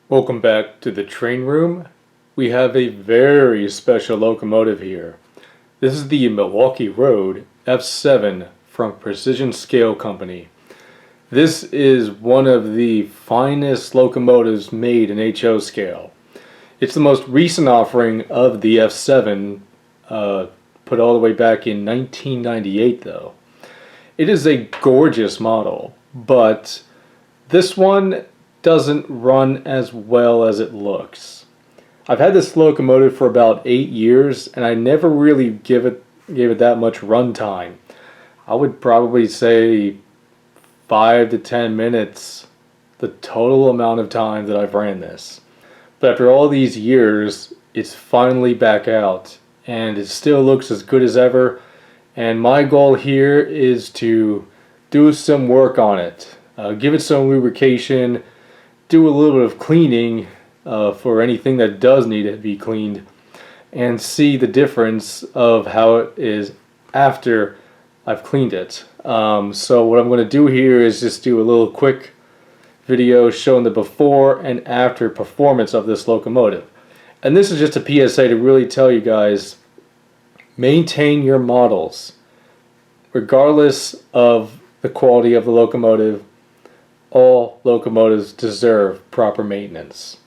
Welcome back to the train room. We have a very special locomotive here. This is the Milwaukee Road F7 from Precision Scale Company. This is one of the finest locomotives made in HO scale. It's the most recent offering of the F7, put all the way back in 1998 though. It is a gorgeous model, but this one doesn't run as well as it looks. I've had this locomotive for about 8 years and I never really gave it that much run time. I would probably say 5 to 10 minutes, the total amount of time that I've ran this. But after all these years, it's finally back out and it still looks as good as ever. And my goal here is to do some work on it, give it some lubrication, do a little bit of cleaning for anything that does need to be cleaned, and see the difference of how it is after I've cleaned it. So what I'm going to do here is just do a little quick video showing the before and after performance of this locomotive. And this is just a PSA to really tell you guys, maintain your models regardless of the quality of the locomotive. All locomotives deserve proper maintenance,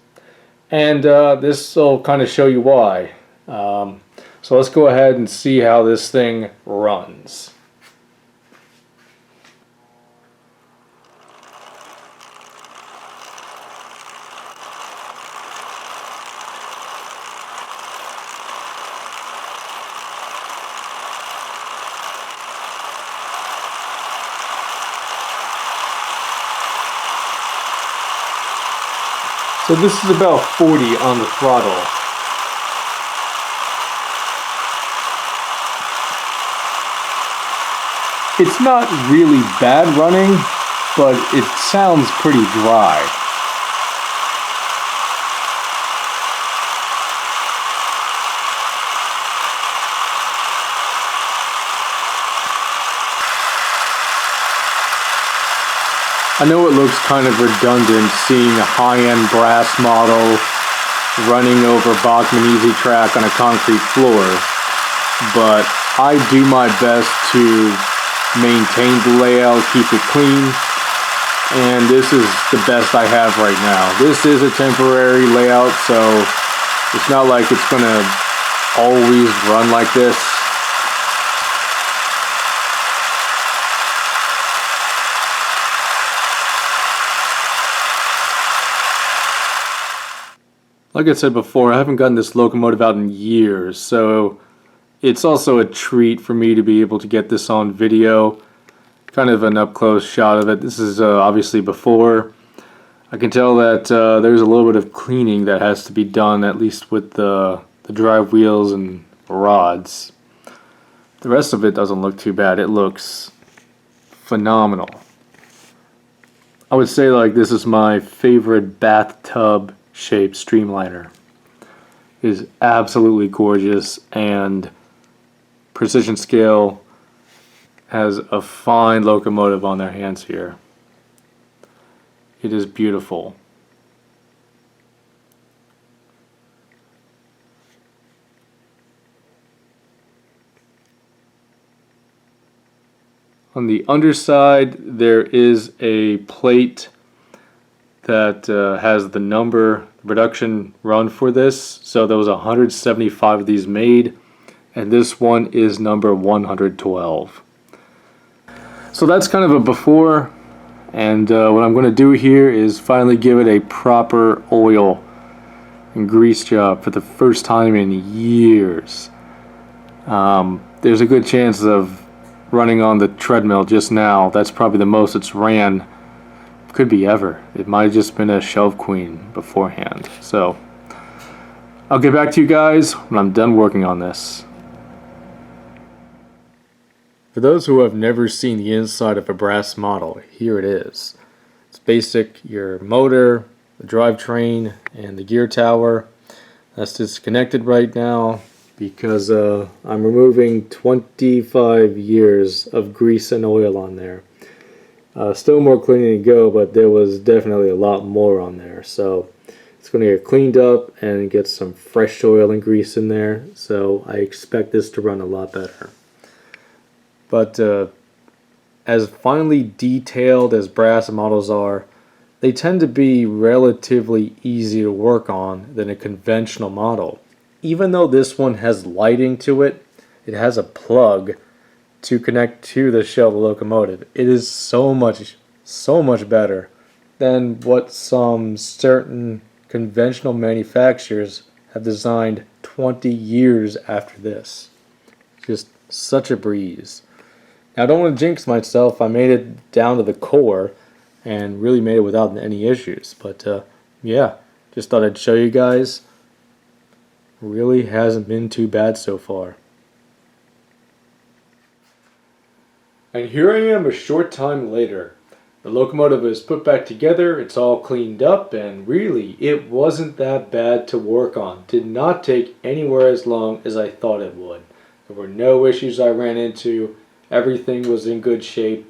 and this will kind of show you why. So let's go ahead and see how this thing runs. So this is about 40 on the throttle. It's not really bad running, but it sounds pretty dry. I know it looks kind of redundant seeing a high-end brass model running over Bachmann Easy Track on a concrete floor, but I do my best to maintain the layout, keep it clean, and this is the best I have right now. This is a temporary layout, so it's not like it's gonna always run like this. Like I said before, I haven't gotten this locomotive out in years, so it's also a treat for me to be able to get this on video. Kind of an up-close shot of it. This is obviously before. I can tell that there's a little bit of cleaning that has to be done, at least with the drive wheels and rods. The rest of it doesn't look too bad. It looks phenomenal. I would say like this is my favorite bathtub shaped streamliner. It is absolutely gorgeous, and Precision Scale has a fine locomotive on their hands here. It is beautiful. On the underside there is a plate that has the number, the production run for this. So there was 175 of these made, and this one is number 112. So that's kind of a before, and what I'm going to do here is finally give it a proper oil and grease job for the first time in years. There's a good chance of running on the treadmill just now. That's probably the most it's ran. Could be ever. It might have just been a shelf queen beforehand. So I'll get back to you guys when I'm done working on this. For those who have never seen the inside of a brass model, here it is. It's basic, your motor, the drivetrain, and the gear tower. That's disconnected right now because I'm removing 25 years of grease and oil on there. Still more cleaning to go, but there was definitely a lot more on there. So It's going to get cleaned up and get some fresh oil and grease in there, so I expect this to run a lot better. But as finely detailed as brass models are, they tend to be relatively easy to work on than a conventional model. Even though this one has lighting to it, it has a plug to connect to the shell of the locomotive. It is so much better than what some certain conventional manufacturers have designed 20 years after this. Just such a breeze. Now, I don't want to jinx myself. I made it down to the core and really made it without any issues. But yeah, just thought I'd show you guys. Really hasn't been too bad so far. And here I am a short time later. The locomotive is put back together, it's all cleaned up, and really, it wasn't that bad to work on. Did not take anywhere as long as I thought it would. There were no issues I ran into. Everything was in good shape.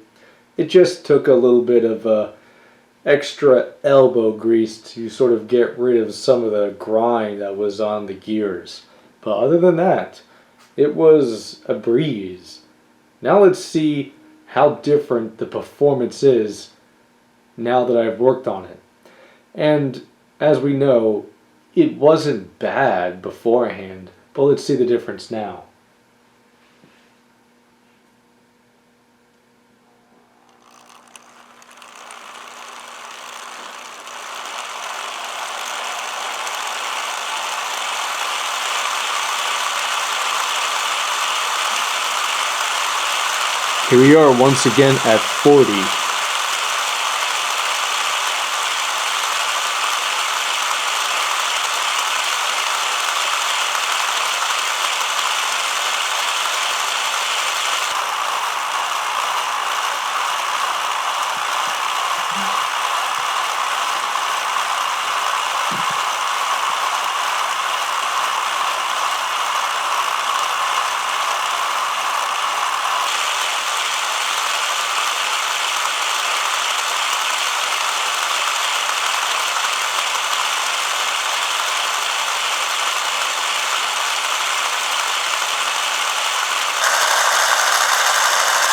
It just took a little bit of extra elbow grease to sort of get rid of some of the grind that was on the gears. But other than that, it was a breeze. Now let's see how different the performance is now that I've worked on it. And as we know, it wasn't bad beforehand, but let's see the difference now. Here we are once again at 40.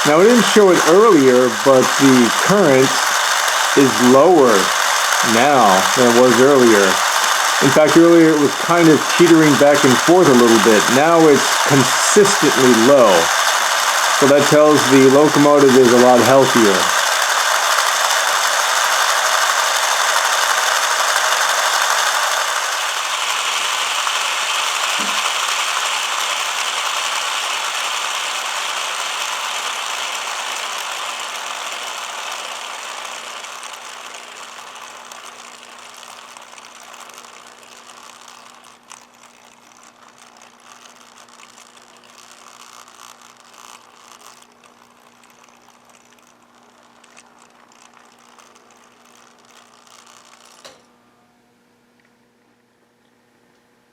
Now, I didn't show it earlier, but the current is lower now than it was earlier. In fact, earlier it was kind of teetering back and forth a little bit. Now it's consistently low. So that tells the locomotive is a lot healthier.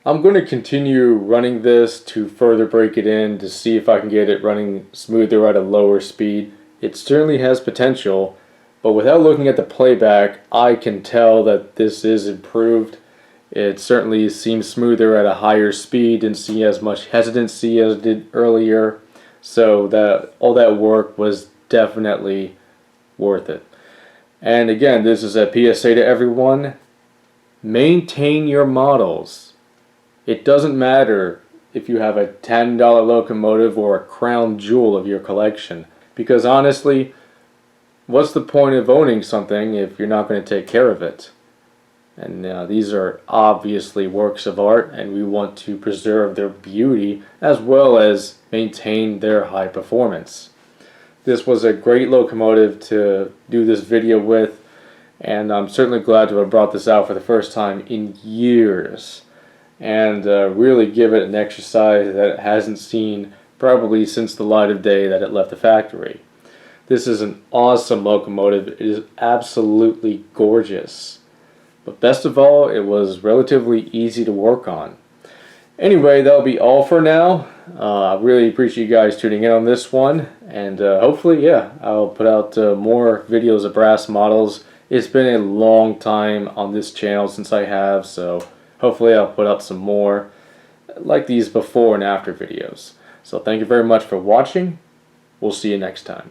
I'm going to continue running this to further break it in to see if I can get it running smoother at a lower speed. It certainly has potential, but without looking at the playback, I can tell that this is improved. It certainly seems smoother at a higher speed, didn't see as much hesitancy as it did earlier, so that all that work was definitely worth it. And again, this is a PSA to everyone. Maintain your models. It doesn't matter if you have a $10 locomotive or a crown jewel of your collection, because honestly, what's the point of owning something if you're not going to take care of it? And these are obviously works of art, and we want to preserve their beauty as well as maintain their high performance. This was a great locomotive to do this video with, and I'm certainly glad to have brought this out for the first time in years. And really give it an exercise that it hasn't seen probably since the light of day that it left the factory. This is an awesome locomotive. It is absolutely gorgeous. But best of all, it was relatively easy to work on. Anyway, that'll be all for now. I really appreciate you guys tuning in on this one. And hopefully, yeah, I'll put out more videos of brass models It's been a long time on this channel since I have, so hopefully I'll put up some more like these before and after videos. So thank you very much for watching. We'll see you next time.